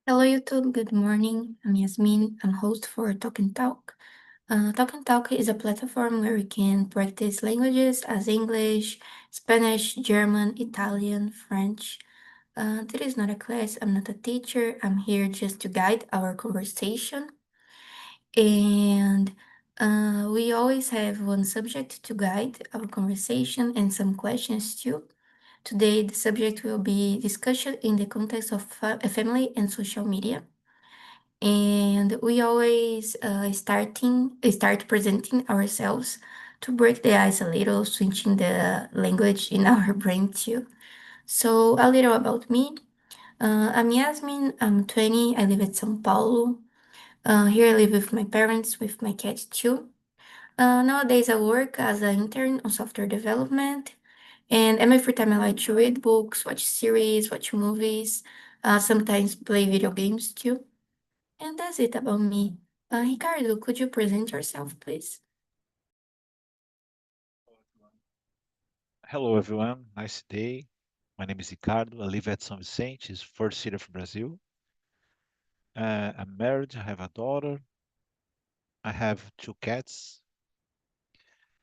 Hello YouTube, good morning. I'm Yasmin, I'm host for Talk and Talk. Talk and Talk is a platform where we can practice languages as English, Spanish, German, Italian, French. This is not a class, I'm not a teacher, I'm here just to guide our conversation. And we always have one subject to guide our conversation and some questions too. Today, the subject will be discussion in the context of family and social media. And we always start presenting ourselves to break the ice a little, switching the language in our brain too. So a little about me. I'm Yasmin. I'm 20. I live at São Paulo. Here I live with my parents, with my cat too. Nowadays I work as an intern on software development. And in my free time I like to read books, watch series, watch movies, sometimes play video games too. And that's it about me. Ricardo, could you present yourself, please? Hello, everyone. Nice day. My name is Ricardo. I live at São Vicente, it's first city of Brazil. I'm married. I have a daughter. I have two cats.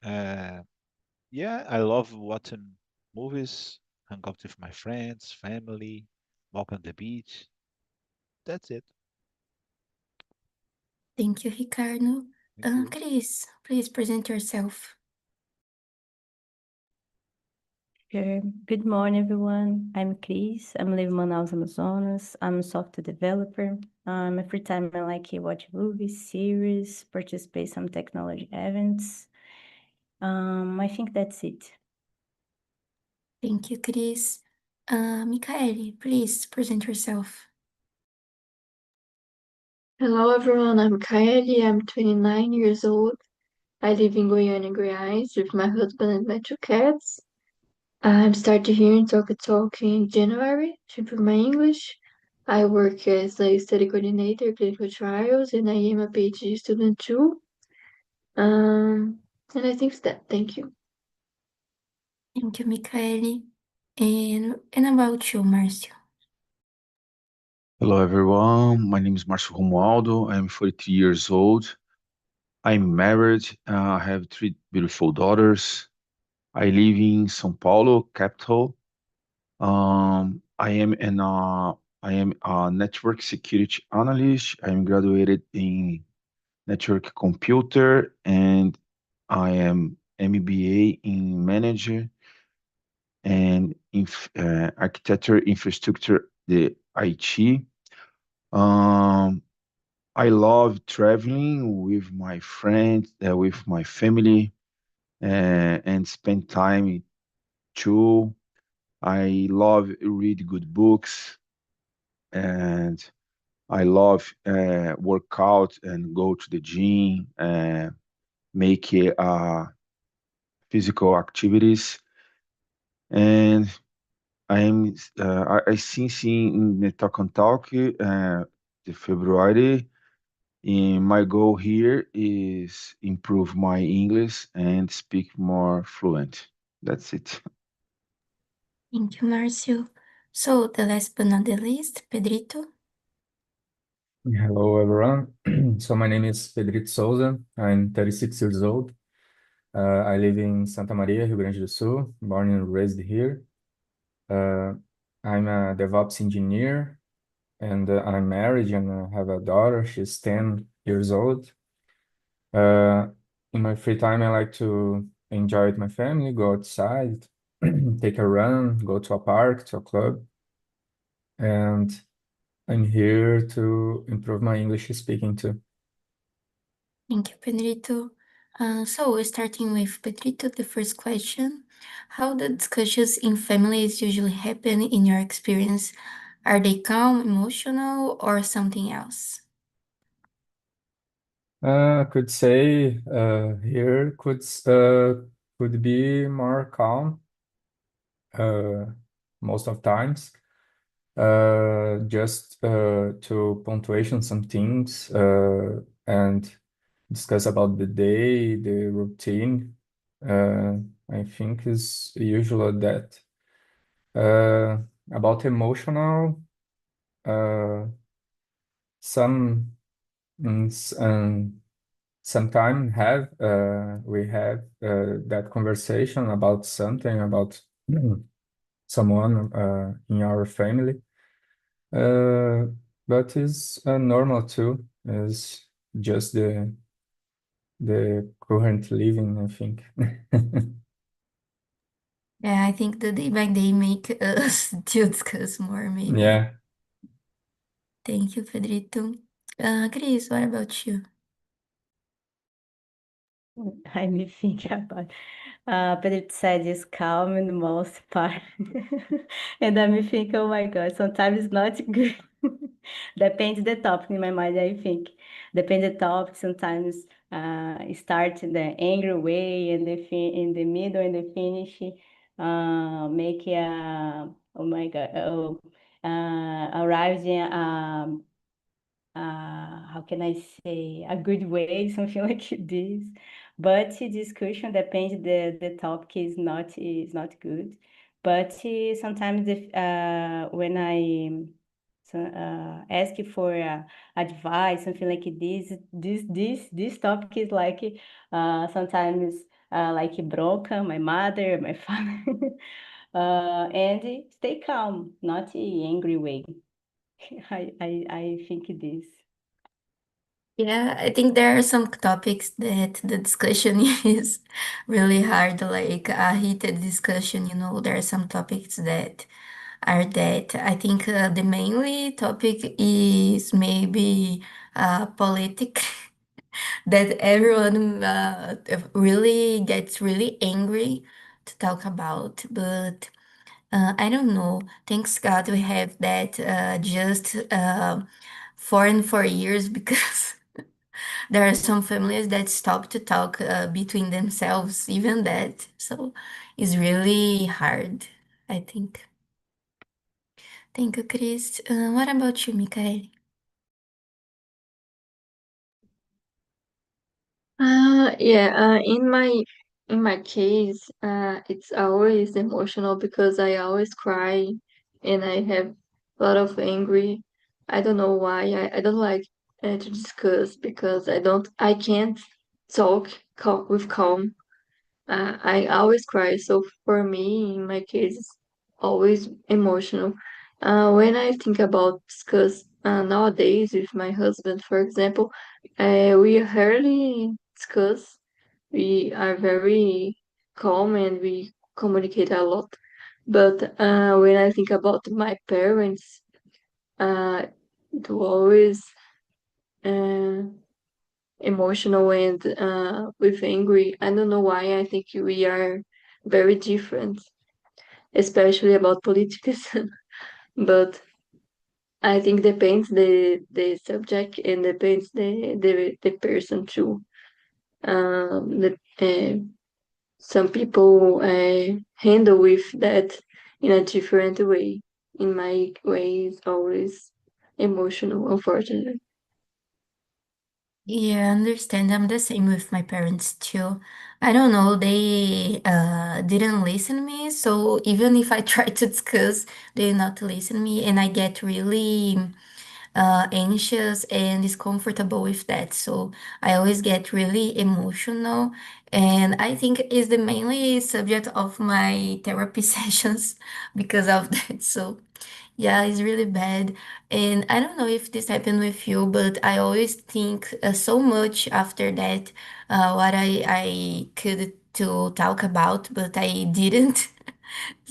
Uh, yeah, I love watching movies, hang out with my friends, family, walk on the beach. That's it. Thank you, Ricardo. Thank you. Chris, please present yourself. Sure. Good morning, everyone. I'm Cris. I'm living in Manaus, Amazonas. I'm a software developer. My free time, I like to watch movies, series, participate some technology events. I think that's it. Thank you, Chris. Michaeli, please present yourself. Hello everyone, I'm Kaeli, I'm 29 years old. I live in Goiânia, Goiás with my husband and my two cats. I'm starting here in TalkNtalk in January to improve my English. I work as a study coordinator, clinical trials, and I am a PhD student too. And I think that. Thank you. Thank you, Michaeli. And about you, Marcio. Hello, everyone. My name is Marcio Romualdo. I'm 43 years old. I'm married. I have three beautiful daughters. I live in São Paulo, capital. I am a network security analyst. I'm graduated in network computer, and I am MBA in manager and architecture infrastructure, the IT. Um, I love traveling with my friends, with my family, and spend time too. I love read good books, and I love work out and go to the gym and make physical activities. And I since in the Talk and Talk, the February. And my goal here is improve my English and speak more fluent. That's it. Thank you, Marcio. So, the last but not the least, Pedrito. Hello, everyone. So my name is Pedrito Souza. I'm 36 years old. I live in Santa Maria, Rio Grande do Sul, born and raised here. I'm a DevOps engineer, and I'm married and I have a daughter. She's 10 years old. In my free time, I like to enjoy with my family, go outside, take a run, go to a park, to a club, and I'm here to improve my English speaking too. Thank you, Pedrito. So, starting with Pedrito, the first question. How do discussions in families usually happen in your experience? Are they calm, emotional, or something else? I could say here could be more calm most of times. Just to punctuation some things and discuss about the day, the routine. I think is usual that. About emotional, uh, some sometime we have that conversation about something about someone in our family, but it's normal too. It's just the current living, I think. Yeah, I think the day by day make us to discuss more, maybe. Yeah. Thank you, Pedrito. Chris, what about you? I me think about. Pedro said is calm in the most part. And I me think, oh my God, sometimes it's not good. Depends the topic in my mind, I think. Depends the topic, sometimes start in the angry way and in the middle and the finish, make oh my God, arrives in how can I say, a good way, something like this. But the discussion depends the topic is not good. But sometimes if when I ask for advice, something like this topic is like sometimes like bronca, my mother, my father, and stay calm, not in angry way. I think this. Yeah, I think there are some topics that the discussion is really hard, like a heated discussion, there are some topics that are that. I think the mainly topic is maybe politic, that everyone really gets really angry to talk about, but I don't know. Thanks God we have that just 4 and 4 years because there are some families that stop to talk between themselves, even that. So it's really hard, I think. Thank you, Chris. What about you, Mikael? In my case, it's always emotional because I always cry and I have a lot of angry. I don't know why. I don't like to discuss because I can't talk with calm. I always cry. So for me, in my case, it's always emotional. When I think about discuss nowadays with my husband, for example, we rarely discuss. We are very calm and we communicate a lot. But when I think about my parents, it was always uh, emotional and with angry. I don't know why. I think we are very different, especially about politics. But I think depends the subject and depends the person too. Some people handle with that in a different way. In my way, it's always emotional, unfortunately. Yeah, I understand. I'm the same with my parents too. I don't know, they didn't listen me, so even if I try to discuss, they not listen me, and I get really anxious and discomfortable with that. So I always get really emotional, and I think it's the mainly subject of my therapy sessions because of that. So yeah, it's really bad. And I don't know if this happened with you, but I always think so much after that what I could to talk about, but I didn't.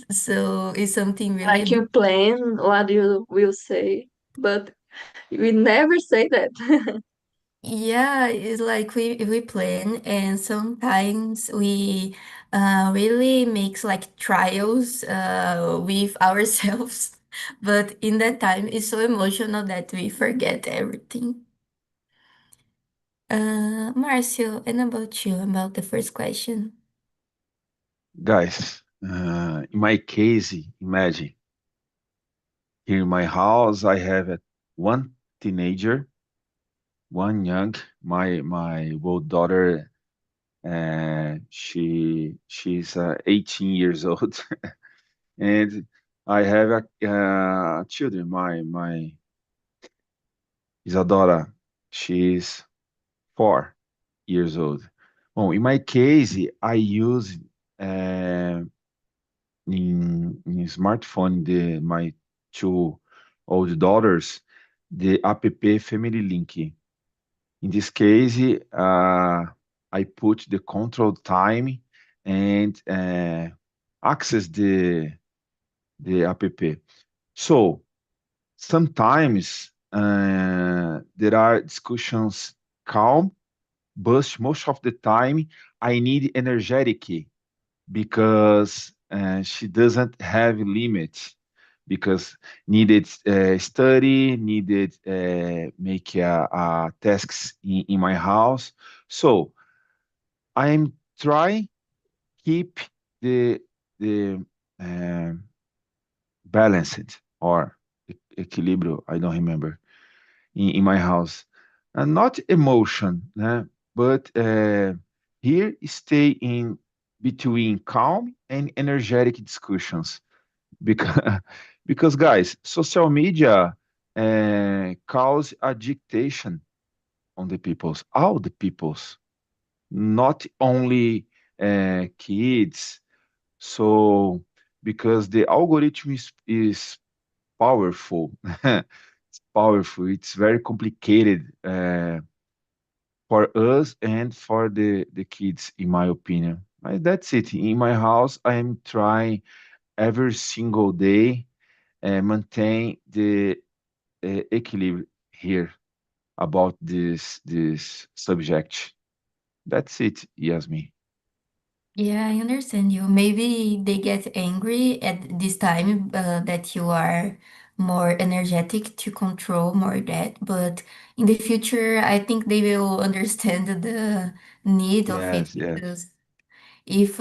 So it's something Like really. you plan what you will say, but we never say that. Yeah, it's like we plan, and sometimes we really makes like trials with ourselves, but in that time it's so emotional that we forget everything. Marcio, and about you, about the first question? Guys, in my case, imagine here in my house, I have one teenager, one young, my old daughter, she's 18 years old, and I have children. My Isadora, she's 4 years old. Bom, in my case, I use in smartphone my two old daughters the app Family Link. In this case, I put the control time and access the app. So sometimes there are discussions calm, but most of the time I need energetic because she doesn't have limits because needed study, needed make tasks in my house. So I'm trying keep the uh, balanced or equilibrio, I don't remember, in my house. And not emotion, but here stay in between calm and energetic discussions because because guys, social media cause addiction on the peoples, all the peoples, not only kids. So because the algorithm is powerful, it's powerful. It's very complicated for us and for the kids, in my opinion. That's it. In my house, I am trying every single day maintain the equilibrium here about this subject. That's it, Yasmin. Yeah, I understand you. Maybe they get angry at this time that you are more energetic to control more that, but in the future, I think they will understand the need of it Yes, yes. because if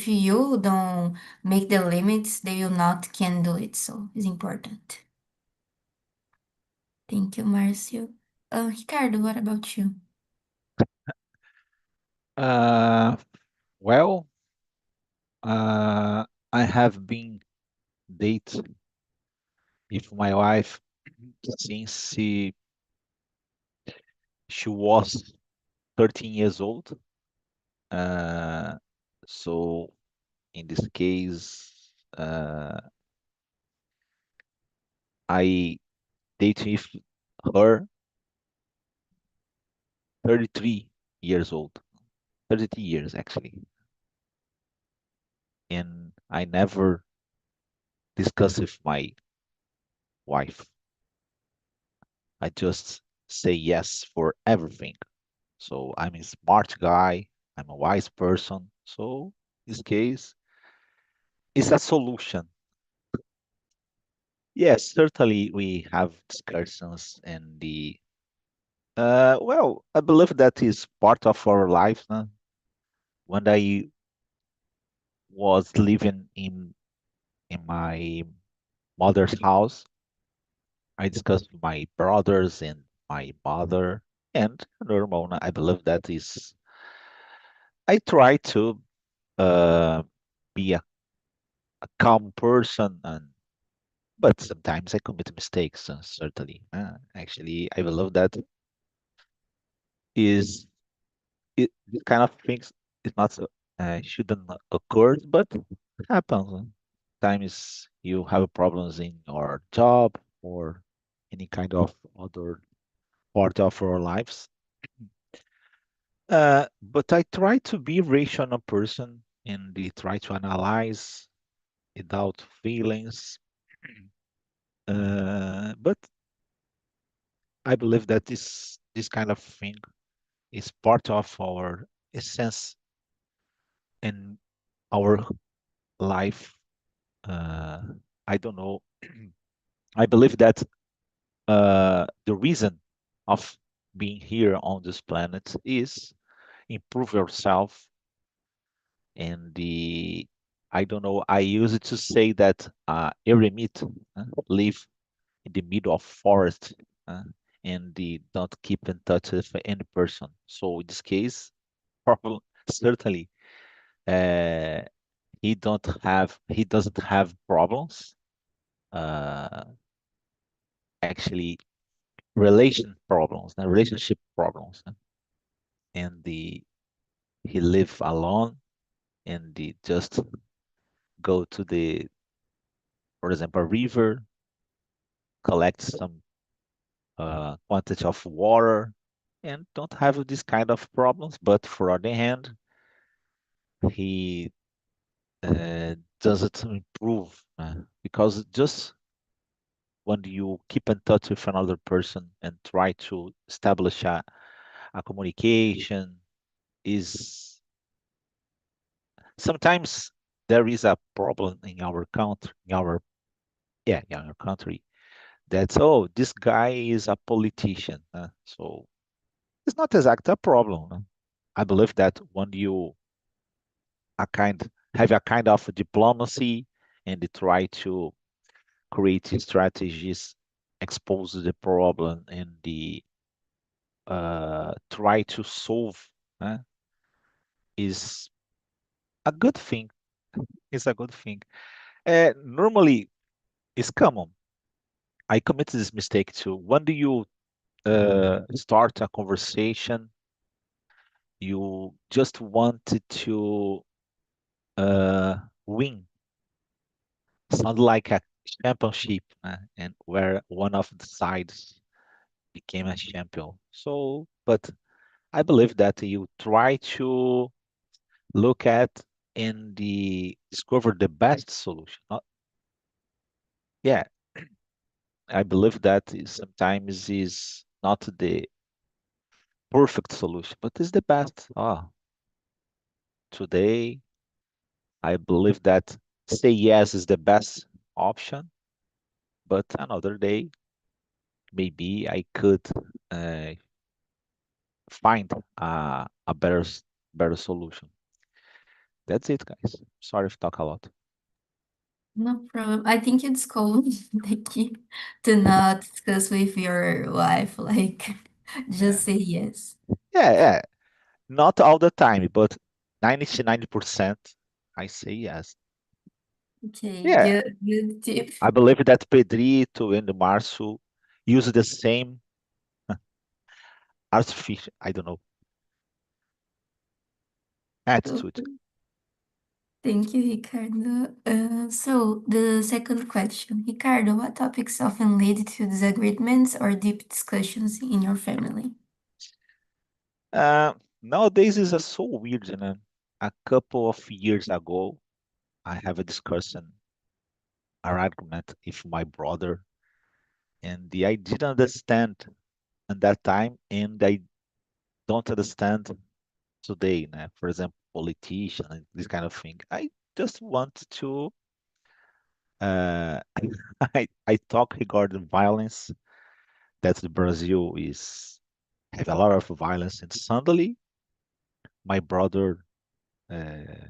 you don't make the limits, they will not can do it. So it's important. Thank you, Marcio. Ricardo, what about you? Uh, well, I have been date with my wife since she was 13 years old. Uh, so in this case, I date with her 33 years old, 33 years actually, and I never discuss with my wife. I just say yes for everything. So I'm a smart guy. I'm a wise person. So in this case, it's a solution. Yes, certainly we have discussions and the well, I believe that is part of our life. Huh? When I was living in my mother's house, I discussed with my brothers and my mother, and normal. I believe that is. I try to uh, be a calm person, and but sometimes I commit mistakes. Certainly, actually, I believe that is this kind of things is not shouldn't occur, but happens. Sometimes you have problems in your job or any kind of other part of our lives. But I try to be rational person and try to analyze without feelings. But I believe that this kind of thing is part of our essence in our life. Uh, I don't know. I believe that the reason of being here on this planet is improve yourself and the I don't know. I used to say that eremit live in the middle of forest uh, and the don't keep in touch with any person. So in this case, probably certainly uh, he doesn't have problems. Uh, actually, relationship problems, and he live alone, and he just go to for example, a river, collect some quantity of water, and don't have this kind of problems. But for other hand, he doesn't improve because just when you keep in touch with another person and try to establish a communication is sometimes there is a problem in our country, in our country. That's this guy is a politician, so it's not exactly a problem. I believe that when you a kind have a kind of diplomacy and they try to create strategies, expose the problem, and try to solve is a good thing. It's a good thing. Normally, it's common. I committed this mistake too. When do you start a conversation? You just wanted to win, sound like a championship, and where one of the sides became a champion. So, but I believe that you try to look at and discover the best solution. Yeah, I believe that sometimes is not the perfect solution, but it's the best. Today I believe that say yes is the best option, but another day maybe I could uh, find a better solution. That's it, guys. Sorry if I talk a lot. No problem. I think it's cool, like, to not discuss with your wife, like, Yeah. just say yes. Yeah. Not all the time, but 99% I say yes. Okay, Yeah, good tip. I believe that Pedrito and Marcio use the same artificial, I don't know, attitude. Okay. Thank you, Ricardo. So the second question, Ricardo, what topics often lead to disagreements or deep discussions in your family? Nowadays is so weird, you know. A couple of years ago, I have a discussion, an argument with my brother, and I didn't understand at that time, and I don't understand today. For example, politician and this kind of thing. I just want to uh, I talk regarding violence that the Brazil is have a lot of violence, and suddenly my brother uh,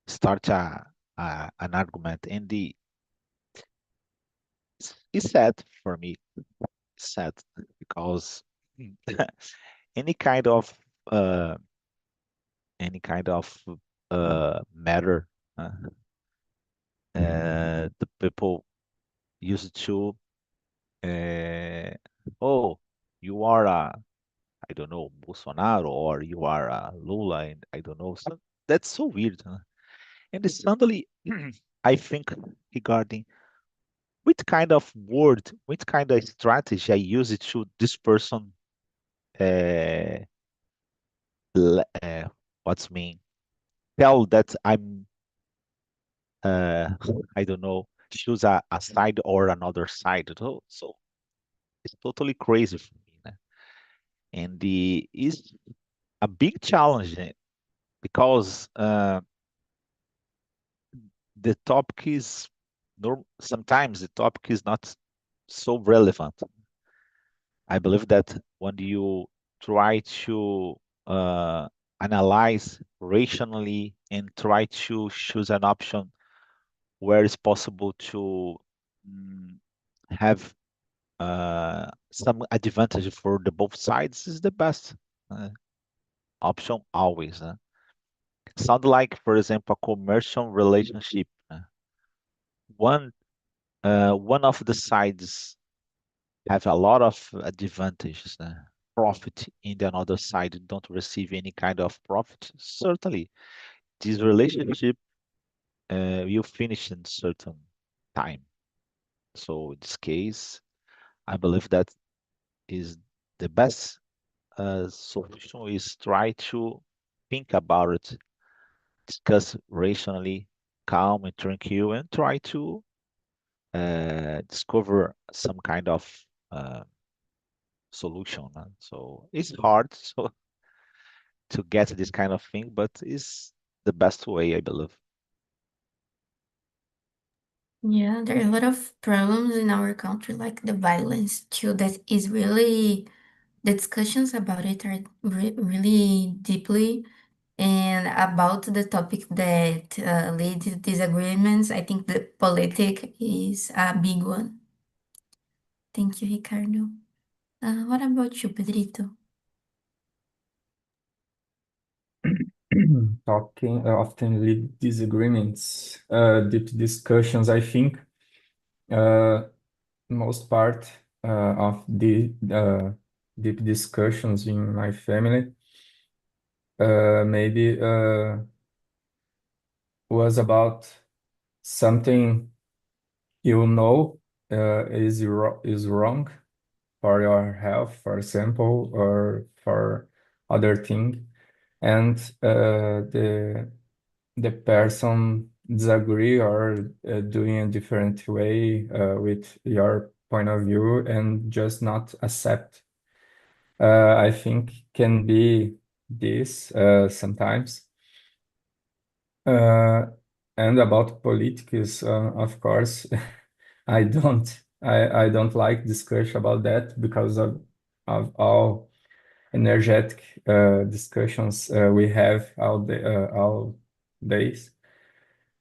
start an argument, and it's sad for me. Sad because any kind of uh, any kind of matter uh, the people used to oh, you are a I don't know Bolsonaro or you are a Lula, and I don't know. So that's so weird. And suddenly, I think regarding which kind of word, which kind of strategy I use it to this person. Uh, what's mean? Tell that I'm I don't know, choose a side or another side. So it's totally crazy for me. And the is a big challenge because the topic is sometimes the topic is not so relevant. I believe that when you try to uh, analyze rationally and try to choose an option where it's possible to mm, have some advantage for the both sides is the best uh, option always. Sound like, for example, a commercial relationship. One one of the sides have a lot of advantages, profit in the other side, don't receive any kind of profit. Certainly, this relationship will finish in certain time. So in this case, I believe that is the best solution is try to think about it, discuss rationally, calm and tranquil, and try to discover some kind of uh, solution. So it's hard so to get this kind of thing, but it's the best way, I believe. Yeah, there are a lot of problems in our country, like the violence too, that is really, the discussions about it are really deeply. And about the topic that lead to disagreements, I think the politic is a big one. Thank you, Ricardo. What about you, Pedrito? Talking often lead disagreements, deep discussions. I think most part of the deep discussions in my family maybe was about something is wrong for your health, for example, or for other thing, and the person disagree or doing a different way with your point of view and just not accept. I think can be this sometimes. And about politics, of course, I don't like discussion about that because of all energetic discussions we have all days.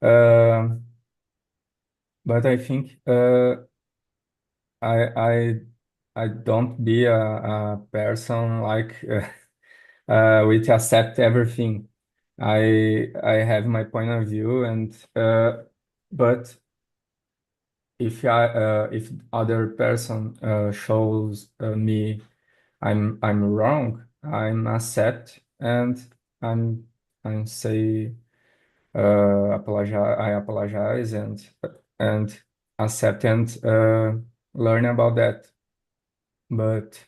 But I think I I don't be a person like which accept everything. I have my point of view, and but if other person shows me I'm wrong, I'm accept and I'm say apologize. I apologize and accept and learn about that. But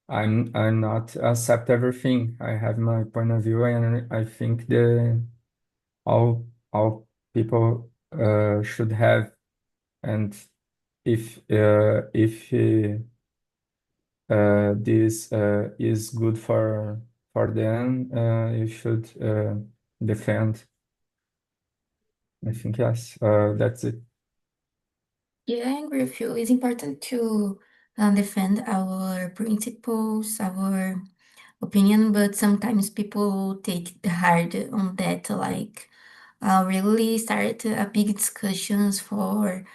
I'm not accept everything. I have my point of view, and I think the all people should have. And if this is good for them, you should defend. I think yes, that's it. Yeah, I agree with you. It's important to defend our principles, our opinion, but sometimes people take it hard on that, like really start a big discussions for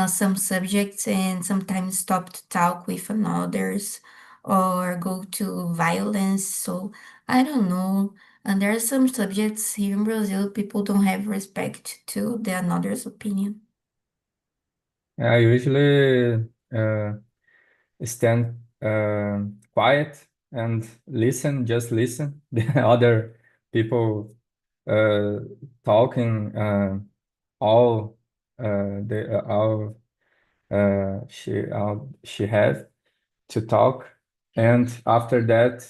some subjects and sometimes stop to talk with others or go to violence. So I don't know. And there are some subjects here in Brazil, people don't have respect to the another's opinion. I usually stand quiet and listen, just listen. The other people uh, talking all the all she had to talk, and after that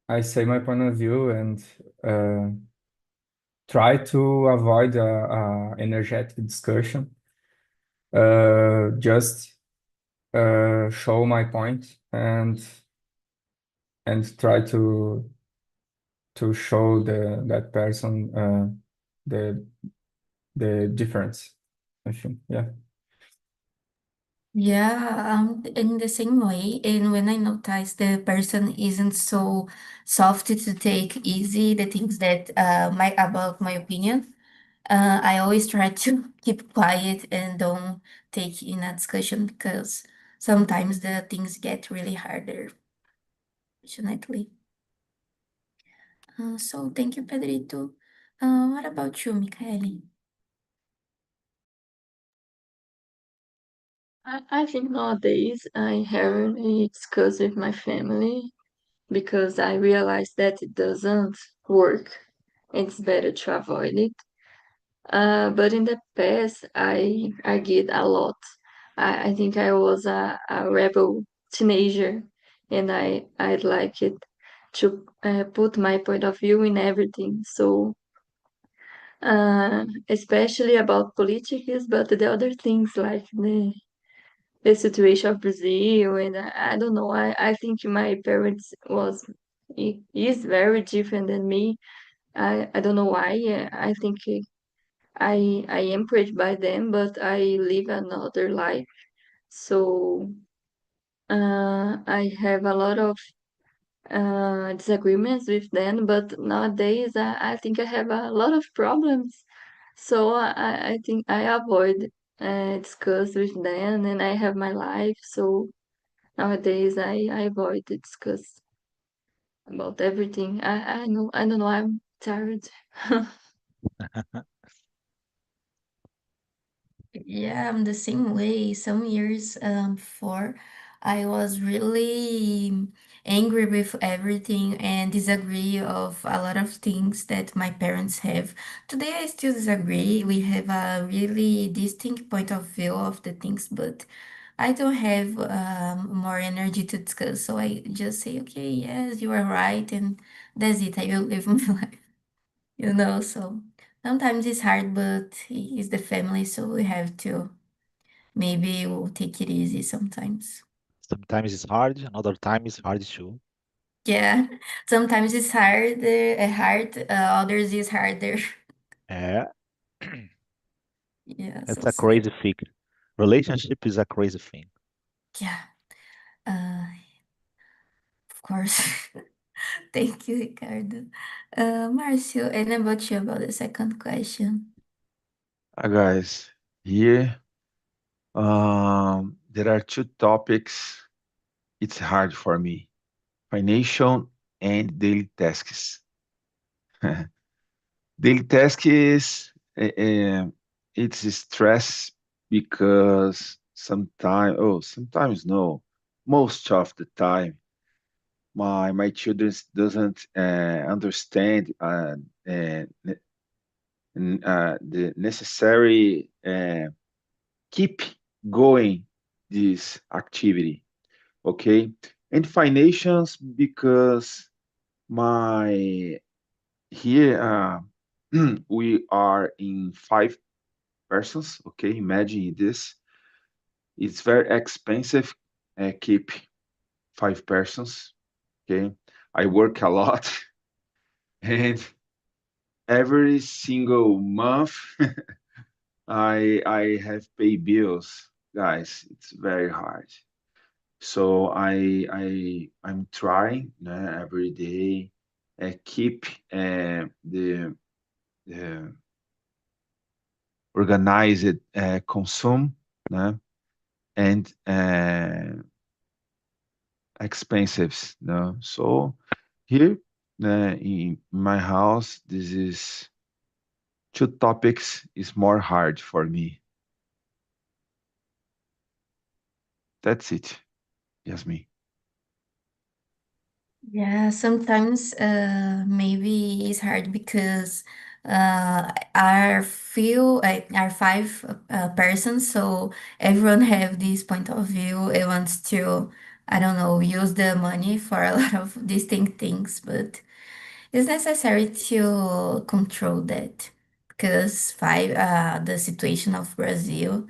I say my point of view and uh, try to avoid a energetic discussion. Just show my point and try to show that person the the difference. I think, yeah. Yeah, in the same way. And when I notice the person isn't so soft to take easy the things that my about my opinion, I always try to keep quiet and don't take in a discussion because sometimes the things get really harder, fortunately. So thank you, Pedrito. What about you, Michaeli? I think nowadays I haven't really discussed with my family because I realized that it doesn't work. It's better to avoid it. But in the past, I argued a lot. I think I was a rebel teenager, and I'd like it to put my point of view in everything. So, especially about politics, but the other things like the situation of Brazil, and I don't know. I think my parents is very different than me. I don't know why. I think I am praised by them, but I live another life. So I have a lot of disagreements with them, but nowadays I think I have a lot of problems. So I think I avoid discuss with them, and I have my life. So nowadays I avoid to discuss about everything. I don't know. I'm tired. Yeah, I'm the same way. Some years before, I was really angry with everything and disagree of a lot of things that my parents have. Today, I still disagree. We have a really distinct point of view of the things, but I don't have more energy to discuss. So I just say, okay, yes, you are right, and that's it. I will live my life, So sometimes it's hard, but it's the family, so we have to. Maybe we'll take it easy sometimes. Sometimes it's hard, another time it's hard too. Yeah, sometimes it's others is harder. Yeah, Yeah, it's so a sad. crazy thing. Relationship is a crazy thing. Yeah, uh, of course. Thank you, Ricardo. Marcio, and about you about the second question? Guys, here there are two topics. It's hard for me: financial and daily tasks. Daily task is it's stress because sometimes no, most of the time my children doesn't understand the necessary keep going this activity, okay? And financials because my here we are in 5 persons, okay? Imagine this. It's very expensive keep 5 persons, okay? I work a lot and every single month I have pay bills, guys. It's very hard. So I'm trying every day keep the organized consume and expenses. So here in my house, this is two topics is more hard for me. That's it. Yasmin. Yeah, sometimes maybe it's hard because our five persons, so everyone have this point of view and wants to, I don't know, use the money for a lot of distinct things, but it's necessary to control that because the situation of Brazil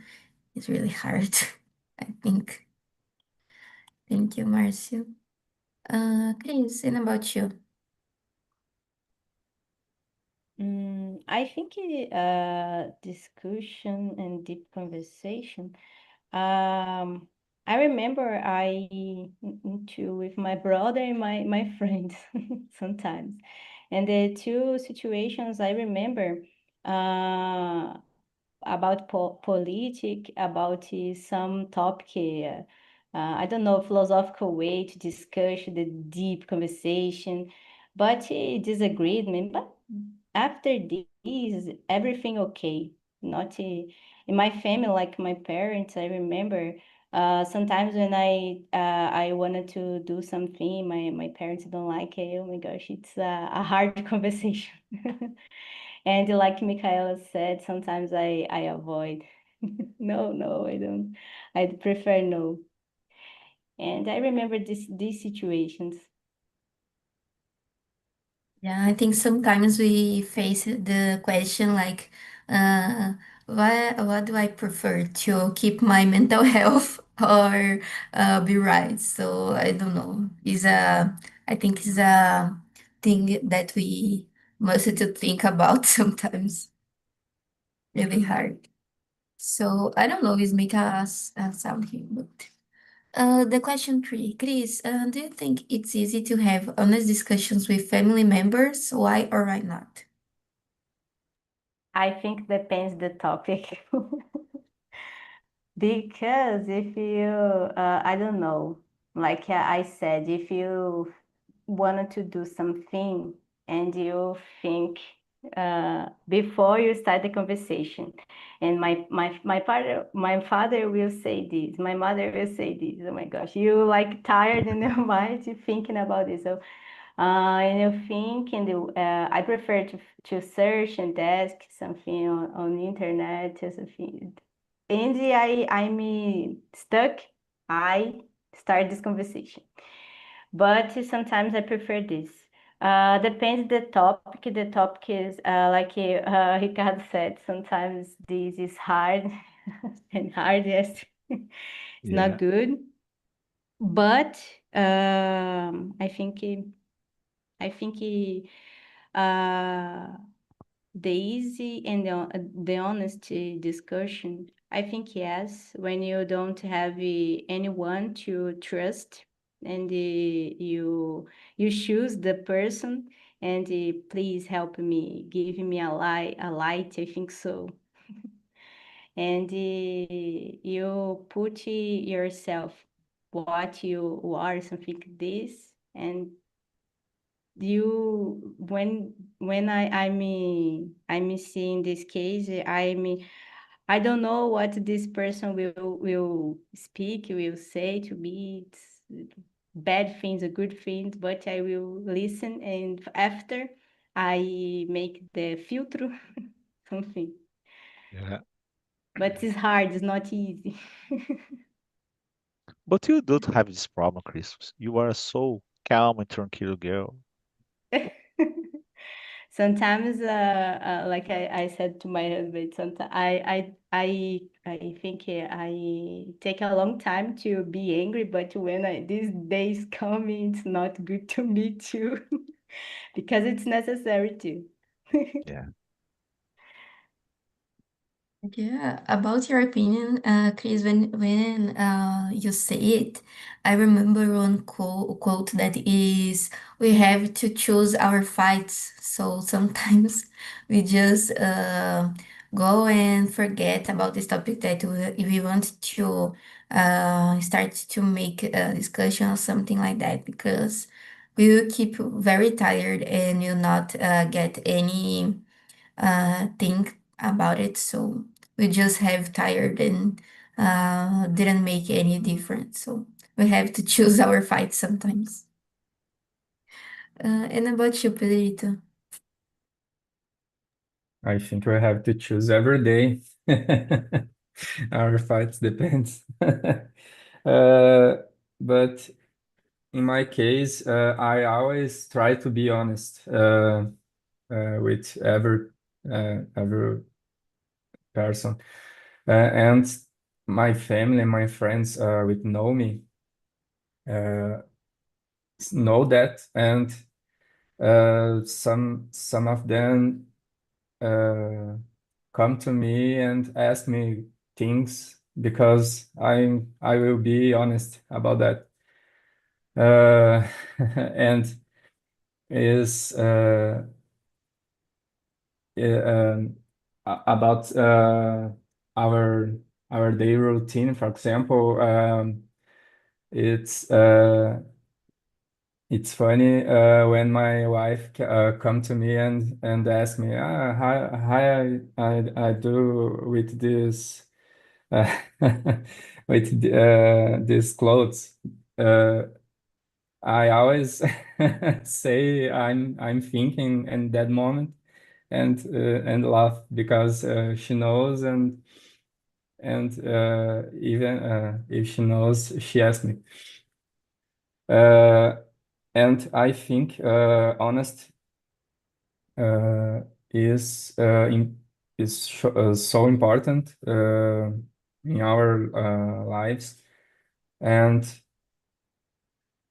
is really hard, I think. Thank you, Marcio. Chris, and about you? I think discussion and deep conversation. I remember into with my brother and my friends sometimes, and the two situations I remember uh, about politic, about some topic. I don't know, philosophical way to discuss the deep conversation, but disagreement. But after this, everything okay. Not in my family, like my parents, I remember sometimes when I wanted to do something, my parents don't like it. Oh my gosh, it's a hard conversation. And like Michaela said, sometimes I avoid. No, I don't. I'd prefer no. And I remember these situations. Yeah, I think sometimes we face the question like, uh, what do I prefer to keep my mental health or be right? So I don't know. I think it's a thing that we must to think about sometimes. Really hard. So I don't know. It's make us sound here, but. The question three, Chris, do you think it's easy to have honest discussions with family members? Why or why not? I think depends the topic. Because if you, I don't know, like I said, if you wanted to do something and you think before you start the conversation, and my father will say this, my mother will say this. Oh my gosh, you like tired in your mind thinking about this. So and you think, I prefer to search and ask something on the internet or something. And I'm stuck. I start this conversation, but sometimes I prefer this. Depends the topic. The topic is like Ricardo said. Sometimes this is hard and hard. Yes, it's Yeah. not good. But I think uh, the easy and the honesty discussion, I think yes, when you don't have anyone to trust and you choose the person and please help me, give me a light, I think so. And you put yourself what you are, something like this, and you when I'm seeing this case, I don't know what this person will speak, will say to me. It's bad things or good things, but I will listen, and after I make the filter something. Yeah. But it's hard, it's not easy. But you don't have this problem, Chris. You are so calm and tranquil girl. Sometimes, like I said to my husband, sometimes I think I take a long time to be angry, but when these days come, it's not good to me too, because it's necessary too. Yeah. Yeah, about your opinion, Chris, when you say it, I remember one quote that is, "We have to choose our fights." So sometimes we just go and forget about this topic that we want to start to make a discussion or something like that because we will keep very tired and will not get any think about it. So we just have tired and didn't make any difference. So we have to choose our fight sometimes. And about you, Pedrito? I think we have to choose every day. Our fights depends. But in my case, I always try to be honest with every person, and my family, my friends, with know me, uh, know that, and some of them come to me and ask me things because I will be honest about that. And is about our our daily routine. For example, it's it's funny when my wife come to me and ask me, how I do with this uh, with these clothes. I always say I'm thinking in that moment and laugh because she knows and even if she knows, she asked me. And I think honest is so important in our lives, and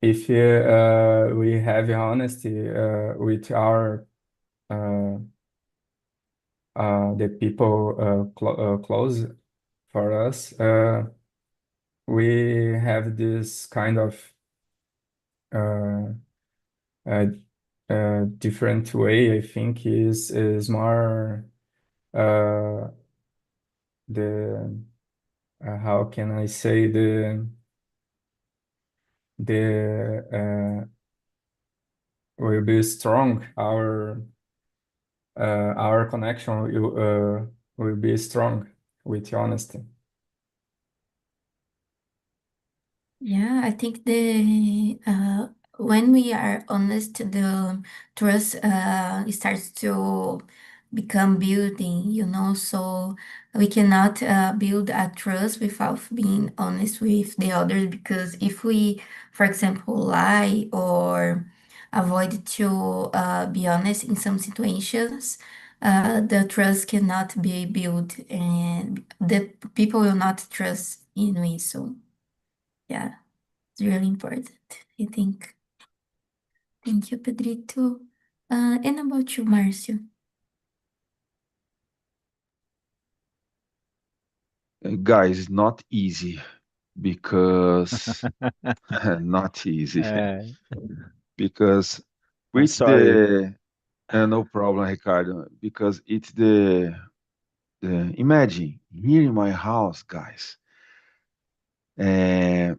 if we have honesty with our the people close for us, we have this kind of uh, uh, different way. I think is more the how can I say the will be strong. Our connection will be strong with honesty. Yeah, I think the when we are honest, the trust starts to become building, you know. So we cannot build a trust without being honest with the others, because if we, for example, lie or avoid to be honest in some situations, the trust cannot be built, and the people will not trust in me. So yeah. It's really important, I think. Thank you, Pedrito. And about you, Marcio? Guys, not easy because not easy Uh, because I'm with sorry. the no problem, Ricardo, because it's the imagine here in my house, guys. Uh,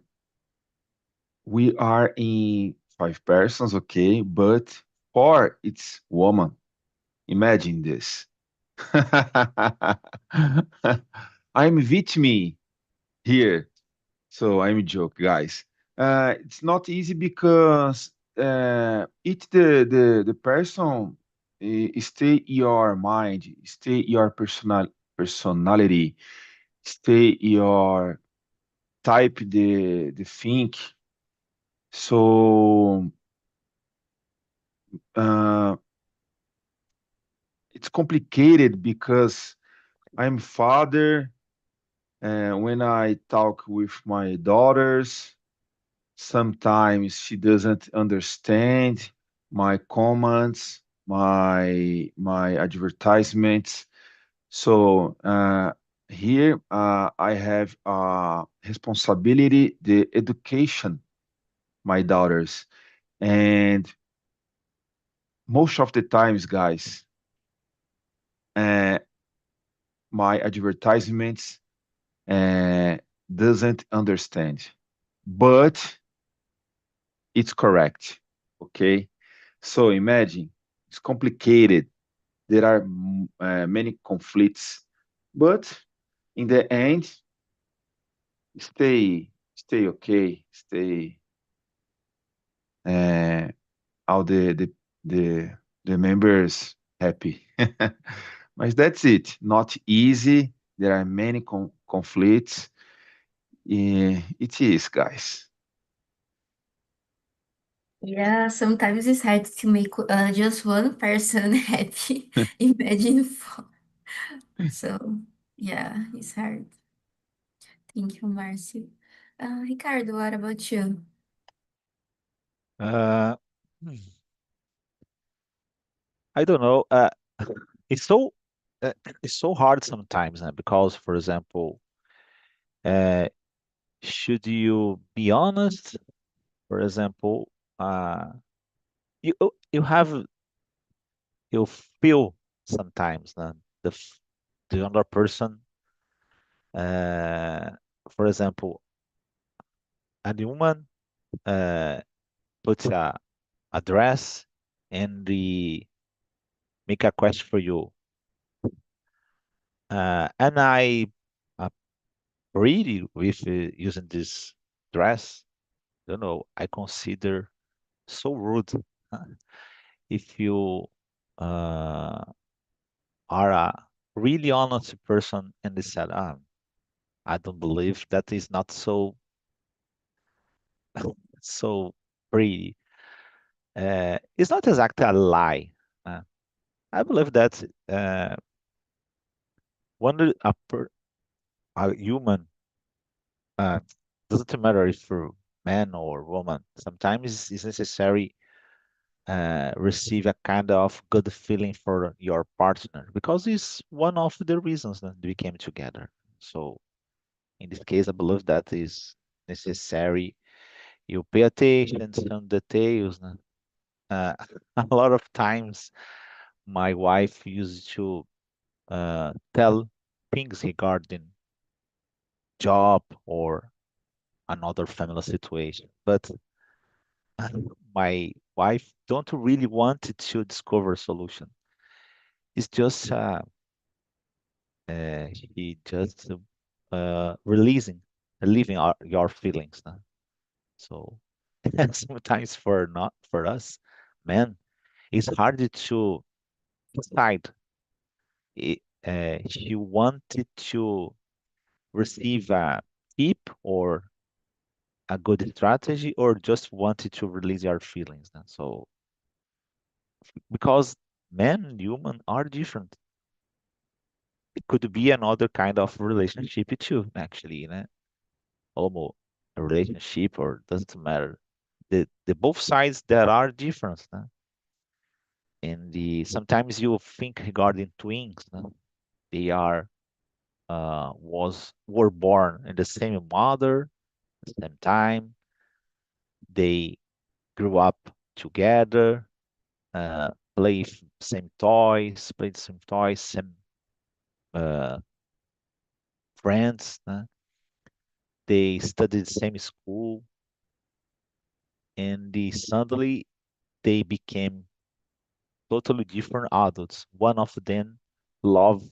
we are in five persons, okay, but four it's woman. Imagine this. I'm with me here, so I'm joke, guys. It's not easy because it's the person stay your mind, stay your personality, stay your type the think. So uh, it's complicated because I'm father. When I talk with my daughters, sometimes she doesn't understand my comments, my advertisements. So here I have responsibility the education my daughters, and most of the times, guys, uh, my advertisements uh, doesn't understand, but it's correct. Okay, so imagine it's complicated. There are many conflicts, but in the end, stay okay, stay uh, all the the members happy. But that's it. Not easy. There are many conflicts. It is, guys. Yeah, sometimes it's hard to make just one person happy. Imagine four. So, yeah, it's hard. Thank you, Marcio. Ricardo, what about you? Uh, hmm, I don't know. It's so uh, it's so hard sometimes, because, for example, uh, should you be honest? For example, uh, you have you feel sometimes the other person, uh, for example, a woman uh, puts address and make a question for you. And I really with using this dress, don't know, I consider so rude if you uh, are a really honest person and they said, I don't believe that is not so so pretty. It's not exactly a lie. Uh, I believe that when a human uh, doesn't matter if you're man or woman, sometimes it's necessary receive a kind of good feeling for your partner because it's one of the reasons that we came together. So in this case, I believe that is necessary. You pay attention to some details. Uh, a lot of times, my wife used to tell things regarding job or another family situation, but my wife don't really want to discover a solution. It's just he just relieving your feelings. So sometimes for not for us, man, it's hard to decide. She wanted to receive a tip or a good strategy, or just wanted to release your feelings. So because men and human are different. It could be another kind of relationship too, actually, almost a relationship or doesn't matter. The both sides that are different, and sometimes you think regarding twins, they are were born in the same mother, the same time, they grew up together, play the same toys, same uh, friends, they studied the same school, and suddenly they became totally different adults. One of them love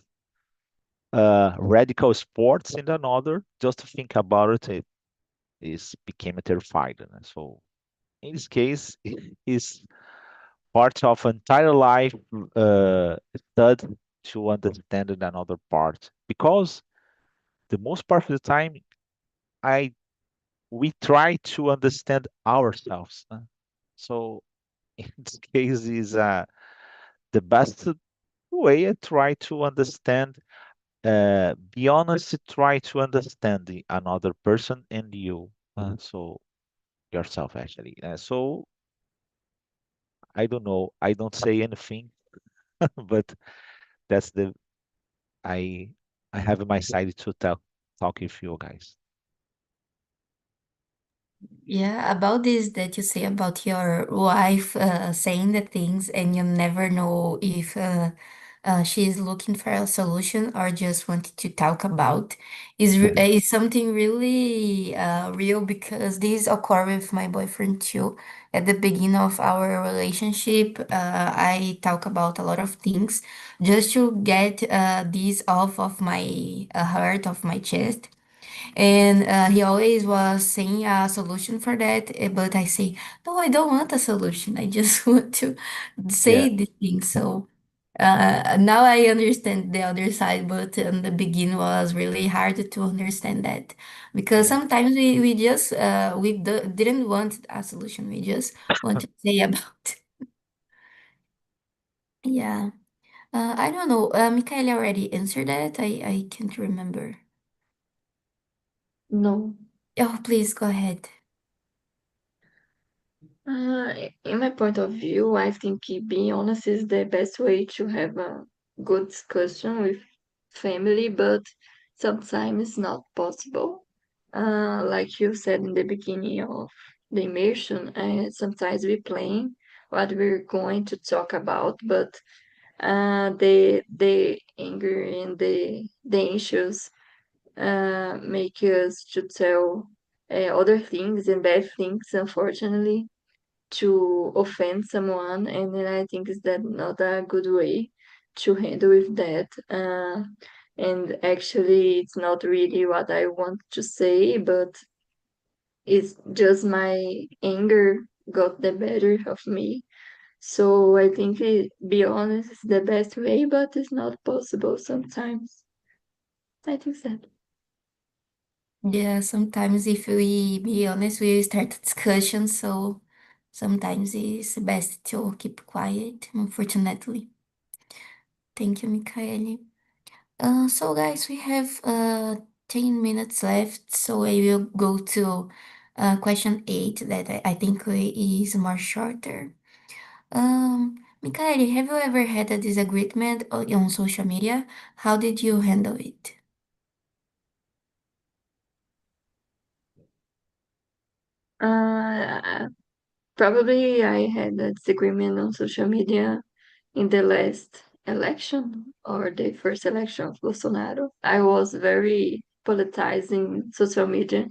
radical sports, and another, just to think about it, it is became terrified. And so in this case, it is part of entire life study to understand another part. Because the most part of the time, I we try to understand ourselves. So in this case, is the best way I try to understand. Be honest, try to understand another person and you. So yourself actually. So I don't know. I don't say anything, but that's the I I have my side to talk with you guys. Yeah, about this that you say about your wife saying the things and you never know if she is looking for a solution or just wanted to talk about is something really real because this occurred with my boyfriend too. At the beginning of our relationship, I talk about a lot of things just to get this off of my heart, of my chest. And he always was saying a solution for that, but I say, no, I don't want a solution. I just want to Yeah, say the thing. So now I understand the other side, but in the beginning was really hard to understand that because yeah, sometimes we just didn't want a solution. We just want to say about. Yeah. I don't know. Michaela already answered that. I can't remember. No. Oh, please go ahead. In my point of view, I think being honest is the best way to have a good discussion with family, but sometimes it's not possible. Like you said in the beginning of the immersion, sometimes we plan what we're going to talk about, but the anger and the issues make us to tell other things and bad things, unfortunately. to offend someone, and then I think is that not a good way to handle with that. And actually, it's not really what I want to say, but it's just my anger got the better of me. So I think be honest is the best way, but it's not possible sometimes. I think that. Yeah, sometimes if we be honest, we start a discussion, so sometimes it's best to keep quiet, unfortunately. Thank you, Michaeli. So guys, we have 10 minutes left, so I will go to question 8 that I think is more shorter. Michaeli, have you ever had a disagreement on social media? How did you handle it? Uh, Probably I had a disagreement on social media in the last election or the first election of Bolsonaro. I was very politicizing social media,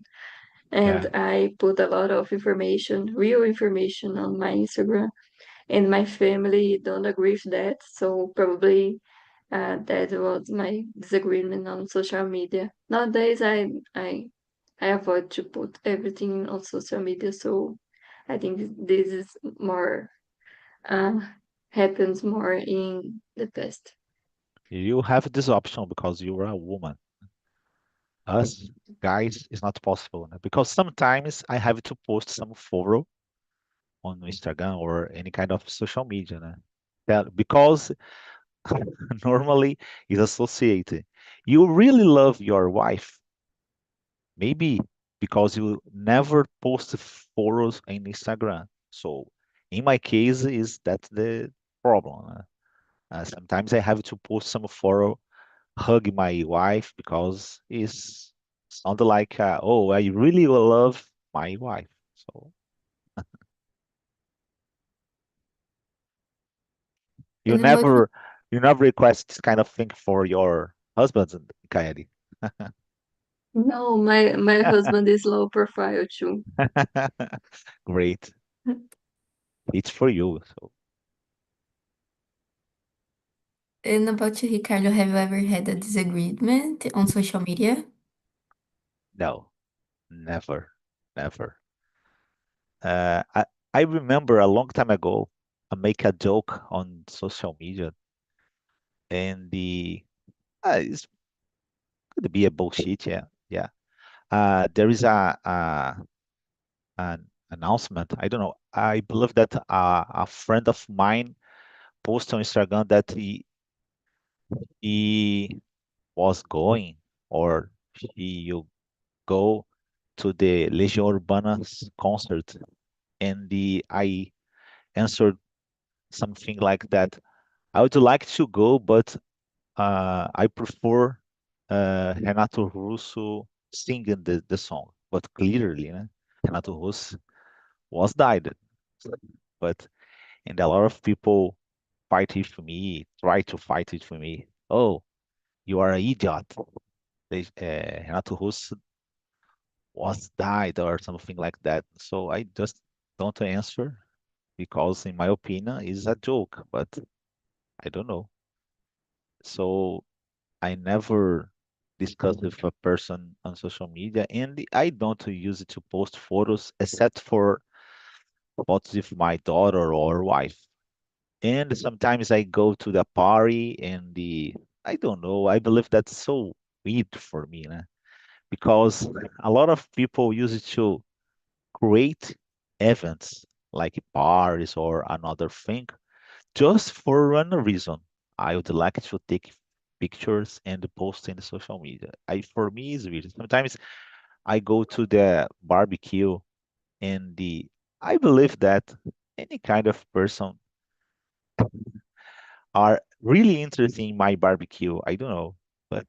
and Yeah. I put a lot of information, real information on my Instagram, and my family don't agree with that. So probably that was my disagreement on social media. Nowadays, I avoid to put everything on social media, so I think this is more uh, happens more in the past. You have this option because you are a woman. Us guys, it's not possible, né? Because sometimes I have to post some photo on Instagram or any kind of social media, né? That because normally is associated. You really love your wife, maybe because you never post photos in Instagram. So in my case, is that the problem? Sometimes I have to post some photo, hug my wife because it's sounded like, oh, I really love my wife. So you And about never, you never request this kind of thing for your husband, Kaedi. No, my husband is low profile too. Great. It's for you. So and about you, Ricardo, have you ever had a disagreement on social media? no, never, never. Uh, I I remember a long time ago, I make a joke on social media, and it's could be a bullshit. Yeah, yeah. There is an announcement. I don't know. I believe that a friend of mine posted on Instagram that he was going or he will go to the Legião Urbana's concert, and I answered something like that. I would like to go, but I prefer Renato Russo singing the song. But clearly, né, Renato Russo was died. But and a lot of people fight it for me, try to fight it for me. Oh, you are an idiot. Renato Russo was died or something like that. So I just don't answer because, in my opinion, it's a joke. But I don't know. So I never discuss with a person on social media, and I don't use it to post photos except for photos with my daughter or wife. And sometimes I go to the party and I don't know, I believe that's so weird for me, né? Because a lot of people use it to create events like parties or another thing just for one reason. I would like to take pictures and post in the social media. For me it's weird. Sometimes I go to the barbecue and I believe that any kind of person are really interested in my barbecue. I don't know, but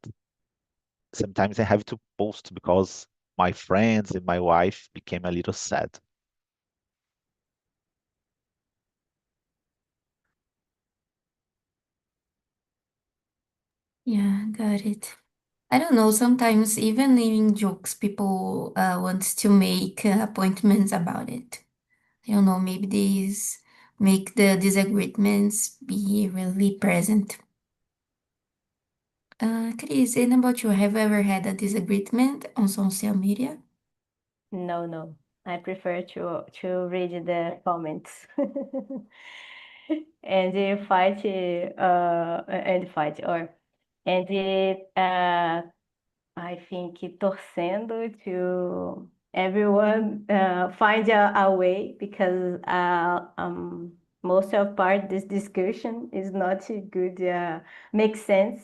sometimes I have to post because my friends and my wife became a little sad. Yeah, got it. I don't know, sometimes even in jokes, people want to make appointments about it. I don't know, maybe these make the disagreements be really present. Chris, and about you, have you ever had a disagreement on social media? No. I prefer to read the comments. and fight I think torcendo to everyone find a way, because most of part this discussion is not good, makes sense.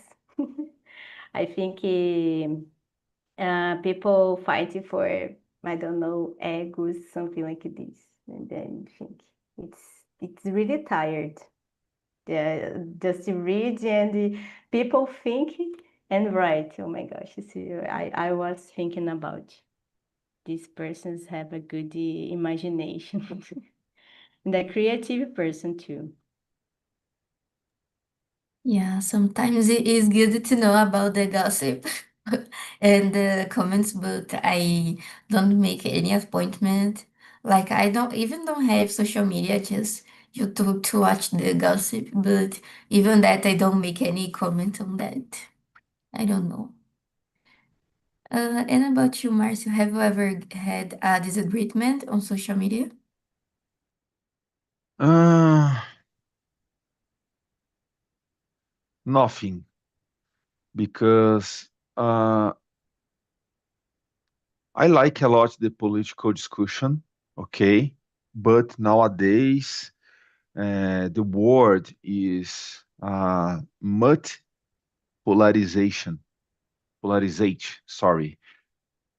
I think people fighting for, I don't know, egos, something like this, and then I think it's really tired. Just read and people think and write. Oh my gosh, see, I was thinking about these persons have a good imagination. And a creative person too. Yeah, sometimes it is good to know about the gossip and the comments, but I don't make any appointment. Like I don't have social media, just YouTube to watch the gossip, but even that I don't make any comment on that. I don't know. And about you, Marcio, have you ever had a disagreement on social media? Nothing, because I like a lot the political discussion, okay? But nowadays, the word is much polarizate, sorry.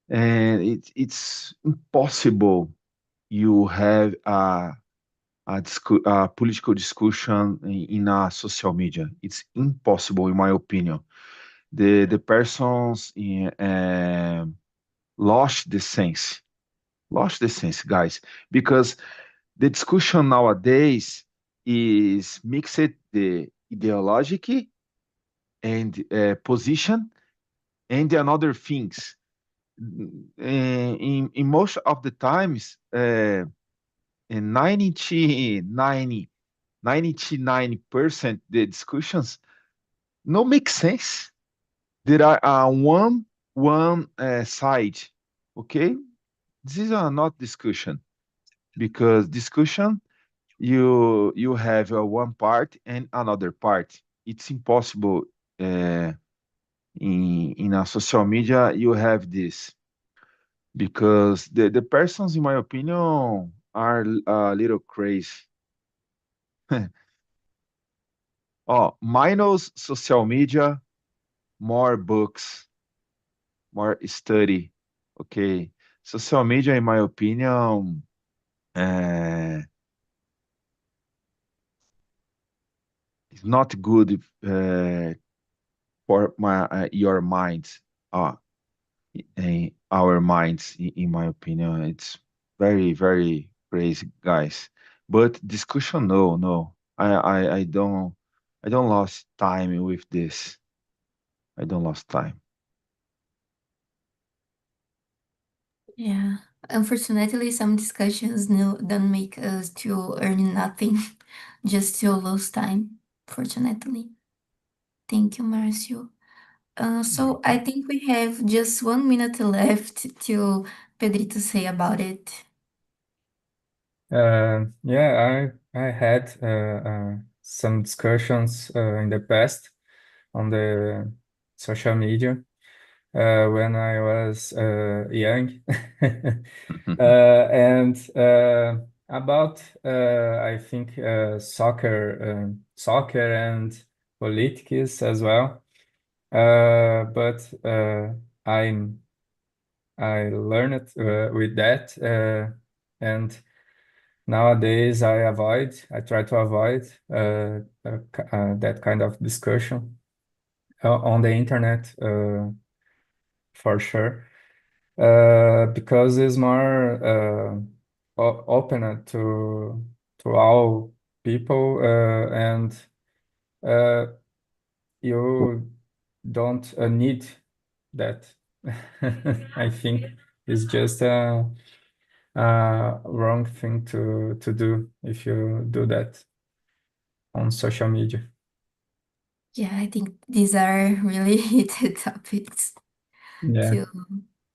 And it's impossible you have a political discussion in a social media. It's impossible, in my opinion. The persons lost the sense, guys, because the discussion nowadays is mixed the ideological and position and the other things. In most of the times, in 99% the discussions no make sense. There are one side, okay? This is not discussion, because discussion you have one part and another part. It's impossible in a social media you have this, because the persons, in my opinion, are a little crazy. Oh, minus social media, more books, more study. Okay, social media, in my opinion, uh, is not good for your minds. Uh, our minds, in my opinion, it's very crazy, guys. But discussion, no. I don't lost time with this. I don't lost time. Yeah, unfortunately, some discussions no, don't make us to earn nothing, just to lose time, fortunately. Thank you, Marcio. So I think we have just 1 minute left to Pedrito say about it. Yeah, I had some discussions in the past on the social media when I was young, and about I think soccer and politics as well. But I learned with that, and nowadays I try to avoid that kind of discussion on the internet for sure, because it's more open to all people, and you don't need that. I think it's just wrong thing to do if you do that on social media. Yeah, I think these are really heated topics Yeah. to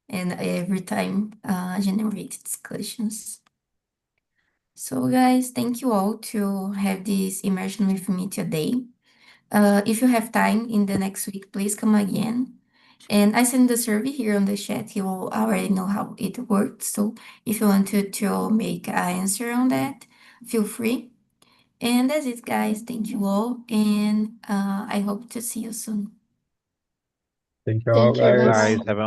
and every time generate discussions. So guys, thank you all to have this immersion with me today. If you have time in the next week, please come again. And I send the survey here on the chat. You will already know how it works. So if you want to make an answer on that, feel free. And that's it, guys. Thank you all. And I hope to see you soon. Thank you all, Thank you, guys. Guys, bye-bye. have a